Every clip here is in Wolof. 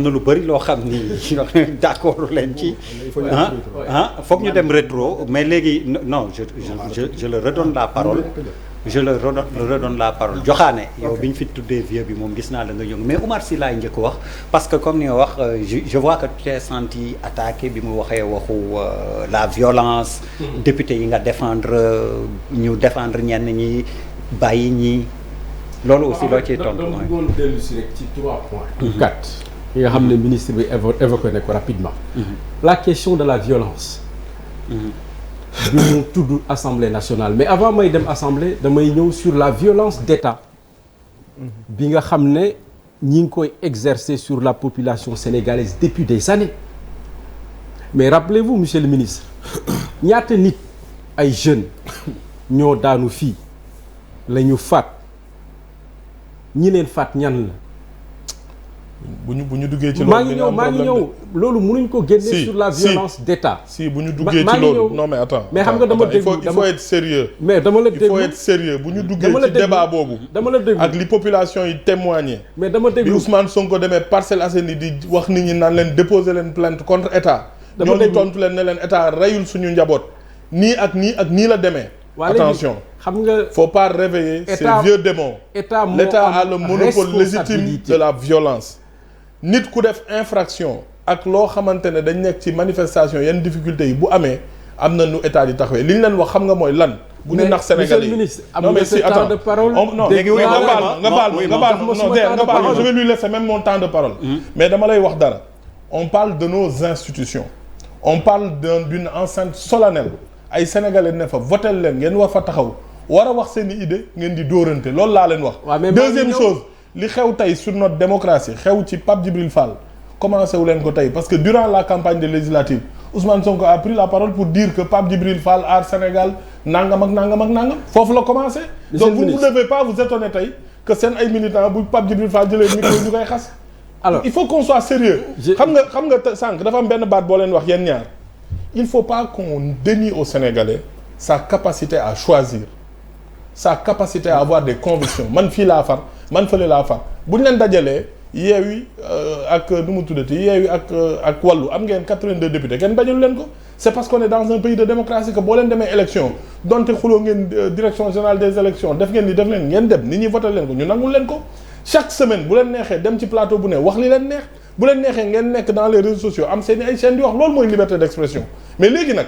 na lu bëri loo xam ni d'accord leen ci foog ñu dem rétro mais léegi non je le redonne la parole la parole joxaane yow bi ñu fi tuddee vieux bi moom gis naa la nga yëngu mais Oumar Sy laay njëkk wax parce que comme ni nga wax je vois que tu t'es senti attaqué bi mu waxee waxu la violence député yi nga défendre ñu défendre ñenn ñi bàyyi ñi loolu aussi loo ciy tontu dama bëggoon dellu si rek ci 3 points 4 yi nga xam ne ministre bi évoqué na ko rapidement la question de la violence bi mu tudd Assemblée nationale mais avant may dem Assemblée damay ñëw sur la violence d'État bi nga xam ne ñi ngi koy exercer sur la population sénégalaise depuis des années mais rappelez-vous monsieur le ministre ñaata nit ay jeunes ñoo daanu fii la ñu faat ñi leen faat ñan la bu ñu duggee ci loolu maa ngi ñëw loolu mënuñ ko génne sur la violence d'État si bu ñu duggee ci loolu non mais attends mais xam nga dama déglu il faut être sérieux mais dama la déglu il faut être sérieux bu ñu duggee ci débat boobu dama la déglu ak li population yi témoigner mais dama déglu bi Ousmane Sonko demee Parcelles Assainies di wax nit ñi naan leen déposer leen plainte contre État ñooñu tontu leen ne leen État reyul suñu njaboot nii ak nii la demee attention xam nga faut pas réveiller ces vieux démons l'État a le monopole légitime de la violence nit ku def infraction ak loo xamante ne dañ nekk ci manifestation yenn difficultés yi bu amee am na nu état di taxawee li ñu leen wax xam nga mooy lan. bu ñu nax Sénégalais yi non mais si attends non léegi nga baal je vais lui laisser même mon temps de parole. mais dama lay wax dara. on parle de nos institutions. on parle d'une enceinte solennelle ay Sénégalais ne fa votel leen ngeen war fa taxaw war a wax seen i idée ngeen di dóorante loolu laa leen wax. deuxième chose. li xew tey sur notre démocratie xew ci Pape Djibril Fall commencé wu leen ko tey parce que durant la campagne des législatives Ousmane Sonko a pris la parole pour dire que Pape Djibril Fall aar Sénégal nangam ak nangam foofu la commencé. donc vous ne devez pas vous étonner tey que seen ay militants bu Pape Djibril Fall jëlee micro ñu koy xas. alors il faut qu'on soit sérieux xam nga sànq dafa am benn baat boo leen wax yéen ñaar il faut pas qu'on dénie aux Sénégalais sa capacité à choisir sa capacité à avoir des convictions man fii laa far man fële laa far bu ñu leen dajalee Yewwi ak nu mu tuddati Yewwi ak Wallu am ngeen 82 députés kenn bañul leen ko c'est parce qu'on est dans un pays de démocratie que boo leen demee élection donte xuloo ngeen direction générale des élections def ngeen ngeen dem nit ñi voté leen ko ñu nangul leen ko chaque semaine bu leen neexee dem ci plateau bu ne wax li leen neex bu leen neexee ngeen nekk dans les réseaux sociaux am seen ay chaînes di wax loolu mooy liberté d'expression mais léegi nag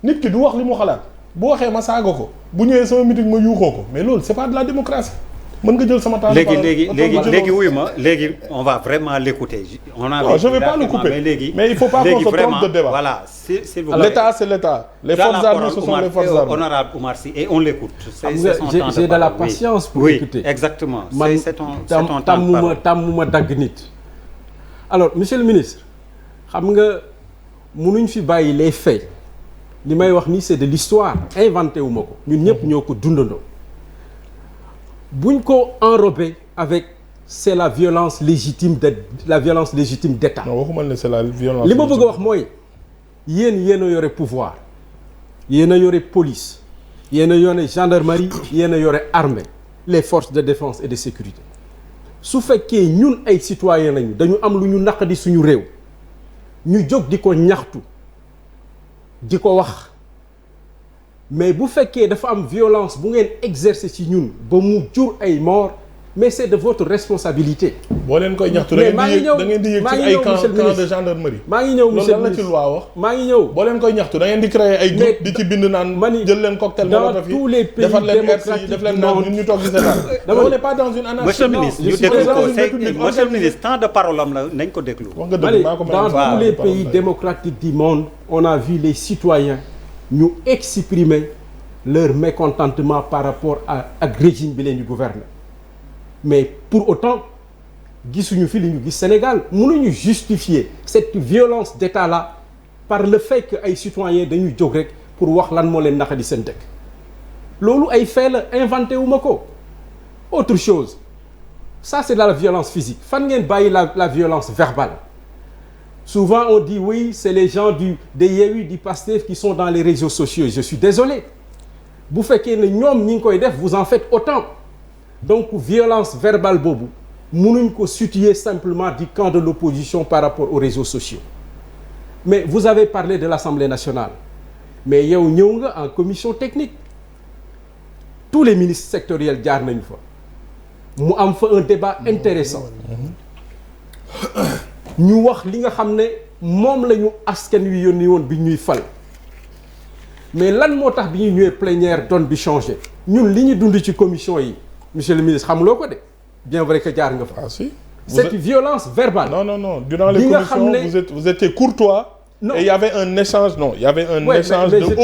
nit ki du wax li mu xalaat bu waxee ma saaga ko bu ñëwee sama meeting ma yuuxoo ko mais loolu c'est pas de la démocratie mën nga jël sama temps léegi wuyu ma léegi on va vraiment l'écouter non je vais pas le couper mais il faut pas qu'on se trompe de débat voilà s'il vous plaît l'État c'est l'État les forces armées ce sont les forces armées honorable Oumar Sy et on l'écoute j'ai de la patience pour écouter exactement c'est ton tàmmuma dagg nit alors monsieur le ministre xam nga mënuñ fi bàyyi les faits li may wax ni c'est de l'histoire inventé wu ma ko ñun ñëpp ñoo ko dundandoo buñ ko enrobé avec c'est la violence légitime d'État. non waxuma ne c'est la violence. li ma bëgg a wax mooy yéen a yore pouvoir yéen a yore police yéen a yore gendarmerie yéen a yore armée les forces de défense et de sécurité su fekkee ñun ay citoyens lañu dañu am lu ñu naqadi suñu réew ñu jóg di ko ñaxtu di ko wax. mais bu fekkee dafa am violence bu ngeen exercer ci ñun ba mu jur ay mort mais c'est de votre responsabilité. boo leen koy ñaxtu da ngeen di yëg ci ay camp de gendarmerie. maa ngi ñëw monsieur le ministre loolu lan la ci loi wax. maa ngi ñëw boo leen koy ñaxtu da ngeen di créer ay groupe di ci bind naan jël leen cocktail molotov yi dans tous les pays démocratiques def leen naan ñun ñu toog di seetaan. on n'est pas dans une anarchie. monsieur le ministre ñu déglu ko monsieur le ministre temps de parole am la nañ ko déglu. wax nga dëgg maa ko dans tous les pays démocratiques du monde on a vu les citoyens ñu exprimer leur mécontentement par rapport ak régime bi leen ñu gouverner mais pour autant gisuñu fi li ñu gis Sénégal mënuñu justifier cette violence d'État là par le fait que ay citoyens dañuy jóg rek pour wax lan moo leen naqadi seen dëkk loolu ay fait la inventé wu ma ko autre chose ça c'est de la violence physique fan ngeen bàyyi la violence verbale souvent on dit oui c'est les gens des Yewwi du Pastef qui sont dans les réseaux sociaux je suis désolé bu fekkee ne ñoom ñi ngi koy def vous en faites autant donc violence verbale boobu mënuñ ko situer simplement du camp de l'opposition par rapport aux réseaux sociaux. Mais vous avez parlé de l'Assemblée nationale. Mais yow ñëw nga en commission technique. Tous les ministres sectoriels jaar nañu fa. mu am fa un débat intéressant ñu wax li nga xam ne moom la ñu askan wi yónni woon bi ñuy fal mais lan moo tax bi ñuy ñëwee plénière donne bi changé ñun li ñu dund ci commission yi monsieur le ministre xamuloo ko de bien vrai que jaar nga fa. Ah si. Cette violence verbale. Non. Durant les commissions, vous étiez courtois. Non. Et il y avait un échange, de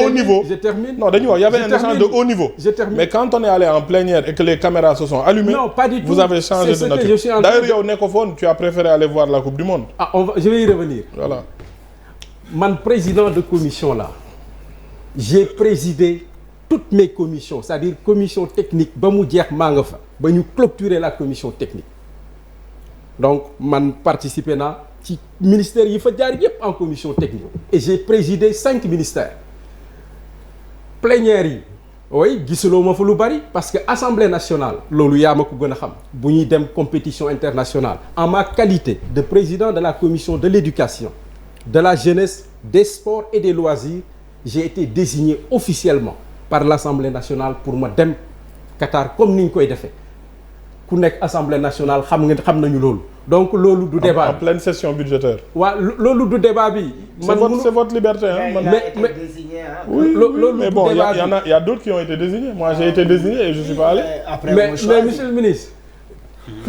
haut niveau. Je termine. Non, il y avait un échange de haut niveau. Je termine. Mais quand on est allé en plénière et que les caméras se sont allumées, non, pas du tout. Vous avez changé de nature. D'ailleurs, au Nécophone, tu as préféré aller voir la Coupe du Monde. Ah, je vais y revenir. Voilà. Man, président de commission là, j'ai présidé toutes mes commissions, c'est-à-dire commission technique, ba mu jeex maa nga fa ba ñu clôturer la commission technique. Donc man participer naa ci ministère yi fa jaar yépp en commission technique et j'ai présidé 5 ministères. Plénière yi oui gisuloo ma fa lu bari parce que Assemblée nationale loolu yaa ma ko gën a xam bu ñuy dem compétition internationale en ma qualité de président de la commission de l'éducation, de la jeunesse, des sports et des loisirs, j'ai été désigné officiellement par l'Assemblée nationale pour ma dem Qatar comme ni ñu koy defee ku nekk Assemblée nationale xam nañu loolu. Donc loolu du débat en pleine session budgétaire. waaw loolu du débat bi. C'est votre liberté hein. Oui, mais bon il y a d'autres qui ont été désignés. Moi j'ai été désigné et je suis pas allé. Mais monsieur le ministre.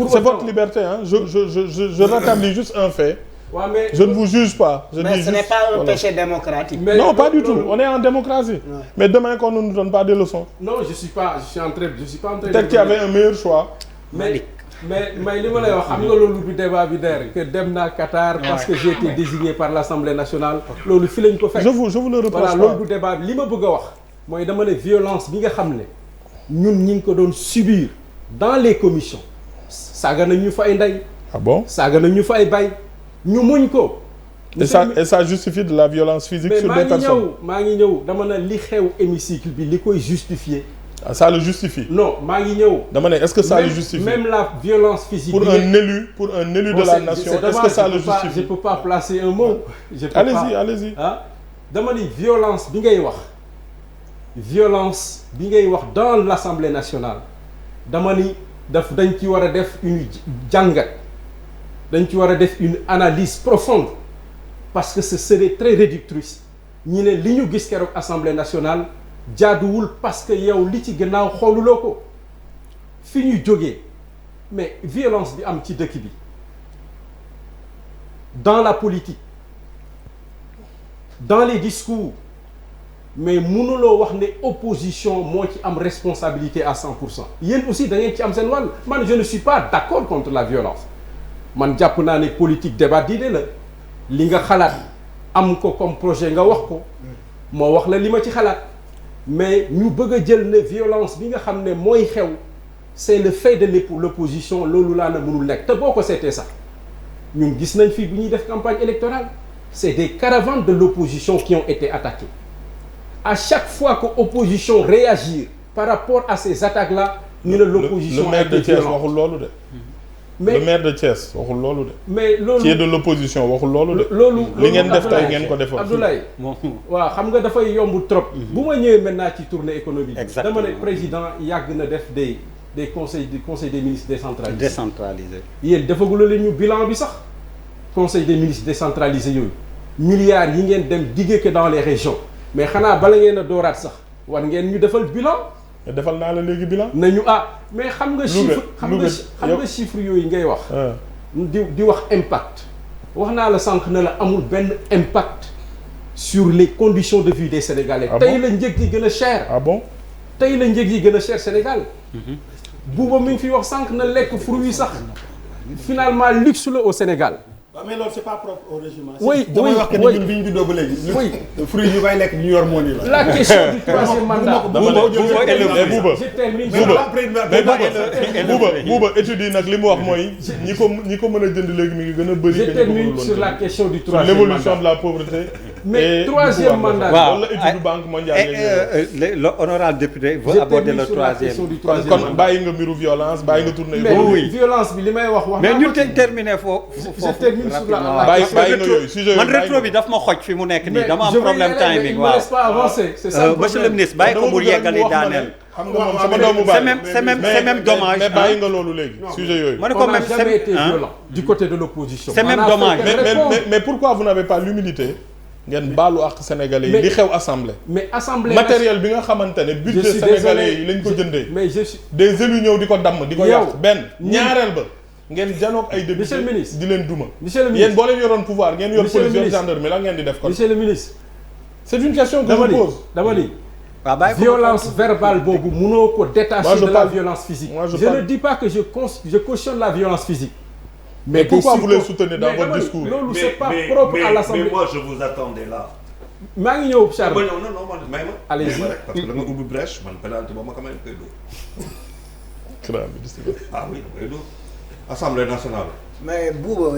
C'est votre liberté hein. Je rétablis juste un fait. Ouais, mais je ne vous juge pas. Mais ce n'est pas un péché démocratique. Mais non, pas du tout. On est en démocratie. Ouais. Mais demain qu'on ne nous donne pas des leçons. Non, je suis pas en train. Peut-être qu'il y avait un meilleur choix. Mais li ma lay wax xam nga loolu du débat bi der que dem naa Qatar parce que j'ai été désigné par l'Assemblée nationale. Loolu fi lañ ko fekk. Je vous le reproche voilà, loolu du débat bi li ma bëgg a wax mooy dama ne violence bi nga xam ne ñun ñi ngi ko doon subir dans les commissions. Saaga nañ ñu fa ay ndey. Ah bon? Saaga nañ ñu fa ay bay. ñu muñ ko. Et ça justifie de la violence physique sur des personnes. maa ngi ñëw dama ne li xew hémicycle bi li koy justifier. Ah, ça le justifie. Non maa ngi ñëw. dama ne est-ce que ça le justifie? Même la violence physique. Pour un élu de la nation, est-ce que ça le justifie? Je peux pas placer un mot. Allez-y. Ah dama ni violence bi ngay wax. Violence bi ngay wax dans l'Assemblée nationale dama ni dañ ci war a def une jàngat. dañ ci war a def une analyse profonde parce que ce serait très réductrice ñi ne li ñu gis keroog Assemblée nationale jaaduwul parce que yow li ci gannaaw xooluloo ko fi ñu jógee mais violence bi am ci dëkk bi dans la politique dans les discours mais mënuloo wax ne opposition moo ci am responsabilité à 100%. Yéen aussi da ngeen ci am seen wàll man je ne suis pas d'accord contre la violence. Man jàpp naa ne politique débat d'idée la li nga xalaat am ko comme projet nga wax ko moo wax la li ma ci xalaat mais ñu bëgg a jël ne violence bi nga xam ne mooy xew c'est le fait de l'opposition loolu laa na mënul nekk te boo ko seetee sax ñun gis nañ fii bu ñuy def campagne électorale c'est des caravanes de l'opposition qui ont été attaquées à chaque fois que opposition réagir par rapport à ces attaques-là ñu ne l'opposition le maire de Thiès waxul loolu de. mais le maire de Thiès waxul loolu de. mais loolu qui est de l'opposition waxul loolu de. loolu li ngeen def tey ngeen ko defoon. Abdoulaye waaw xam nga dafay yomb trop. bu ma ñëwee maintenant ci tournée économique. Exactement. dama ne président yàgg na def des conseils des ministres décentralisés. décentralisé. yéen defagula leen ñu bilan bi sax conseil des ministres décentralisés yooyu milliards yi ngeen dem diggee que dans les régions mais xanaa bala ngeen a dooraat sax war ngeen ñu defal bilan. defal naa la léegi bilan. nañu mais xam nga chiffre xam nga chiffre yooyu ngay wax. di wax impact. wax naa la sànq ne la amul benn impact sur les conditions de vie des Sénégalais. tey la njëg yi gën a cher. Ah bon tey la njëg yi gën a cher Sénégal. Bouba mi ngi fi wax sànq na lekk fruit yi sax finalement luxe la au Sénégal. waaw mais loolu c'est pas propre au régime. oui damay wax que ni ñun bi ñu juddoo ba léegi. oui fruit ñu koy lekk ñu yor moo nii la. la question du troisième mandat. Bouba étude yi nag li mu wax mooy ñi ko mën a jënd léegi mi ngi gën a bëri. je termine sur la question du troisième mandat l'évolution de la pauvreté mais troisième mandat. waaw la étude banque mondiale. l'honorable député veut aborder le troisième. kon bàyyi nga mbiru violence bàyyi nga tourner. mais oui violence bi li may wax mais ñu terminer foofu. je termine sur la bàyyi nga yooyu sujet man rétro bi daf ma xoj fi mu nekk nii dama am problème timing waaw. c'est ça monsieur le ministre bàyyi ko mu yeggali daaneel. xam nga moom sama doomu baay c'est même dommage. mais bàyyi nga loolu léegi sujet yooyu. ma ne ko même jamais été violent du côté de l'opposition. c'est même dommage. mais pourquoi vous n'avez pas l'humilité ngeen baalu ak sénégalais yi li xew assemblée. mais assemblée matériel bi nga xamante ne budget sénégalais yi lañ ko jëndee. mais je suis des élus ñëw di ko damm di ko yàq benn ñaareel ba. ngeen janoog ay député monsieur le ministre di leen duma. monsieur le ministre yéen boo leen yoroon pouvoir ngeen yor police yor gendarmerie la ngeen di def kon. monsieur le ministre. c'est une question que je pose. dama ni waaw violence verbale boobu mënoo ko détacher de la violence physique. je ne dis pas que je cautionne la violence physique. mais pourquoi vous les soutenez dans votre discours? loolu c'est pas propre à l'Assemblée. mais moi je vous attendais là. maa ngi ñëw Charles. non man may ma. allez-y parce que da nga ubbi brèche man penalty ba ma ko may koy dóor. ah oui da koy dóor. Assemblée nationale. mais Bouba